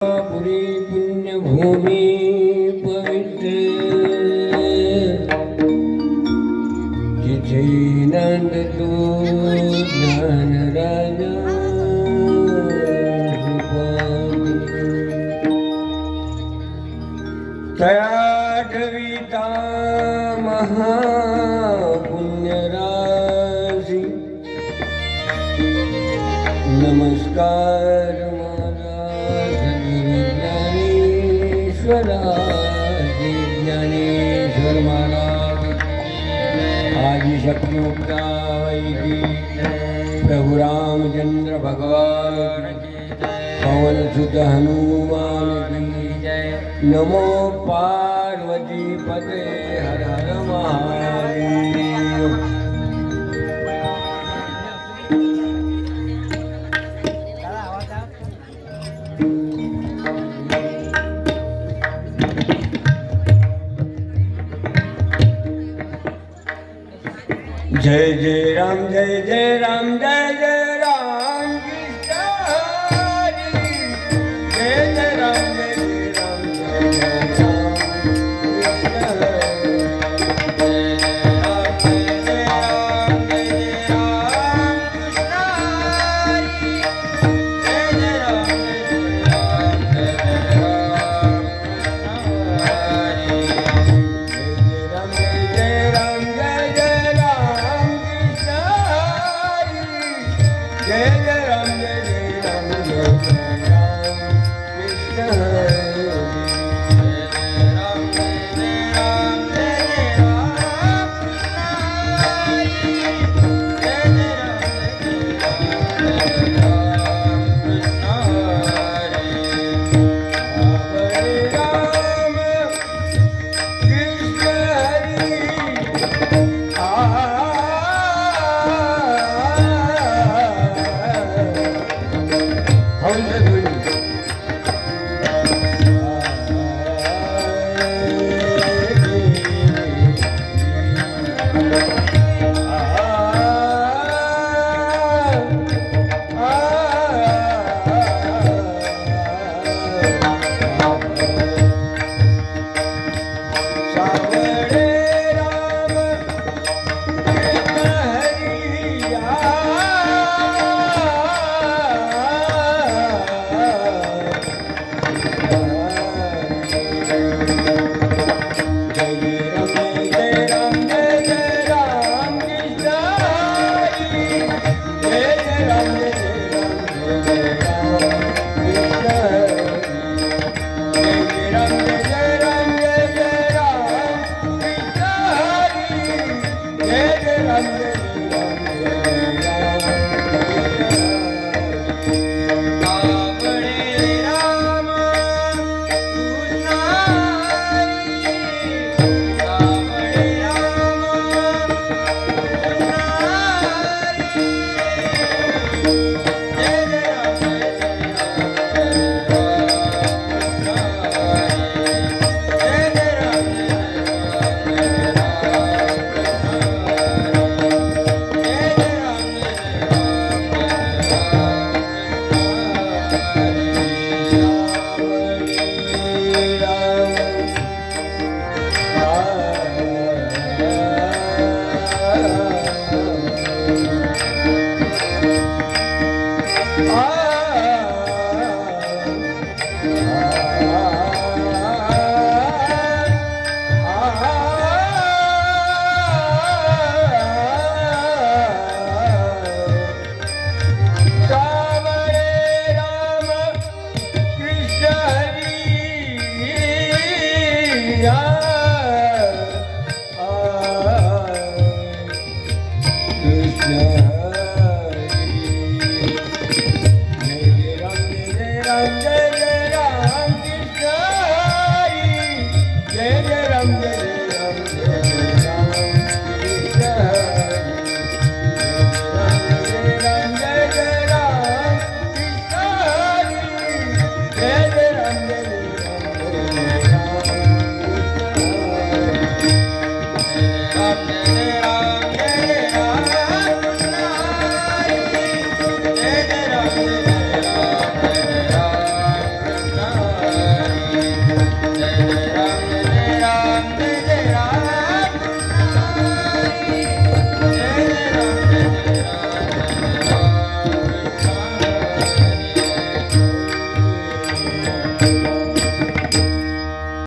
पुरी पुण्यभूमी पवित्र जिथे नांदतो ज्ञान राजा तया ठविता महापुण्यराशी नमस्कार ज्ञानेश्वर महाराज आदिशक्ति मुक्ता वैकी प्रभु रामचंद्र भगवान पवन सुत हनुमान की जय। नमो पार्वती पते हर हर महादेव। जय जय राम जय जय राम जय जय राम कृष्ण हरि। जय जय राम जय जय राम जय जय राम कृष्ण हरि। जय जय राम जय जय राम जय जय राम कृष्ण हरि। जय जय राम जय जय राम जय जय राम कृष्ण हरि। जय जय राम जय जय राम जय जय जय जय राम जय जय राम जय जय राम कृष्ण हरि। जय राम जय जय राम जय जय राम कृष्ण हरि। जय जय राम जय जय राम कृष्ण हरि। हरे राम कृष्ण हरि। Yeah.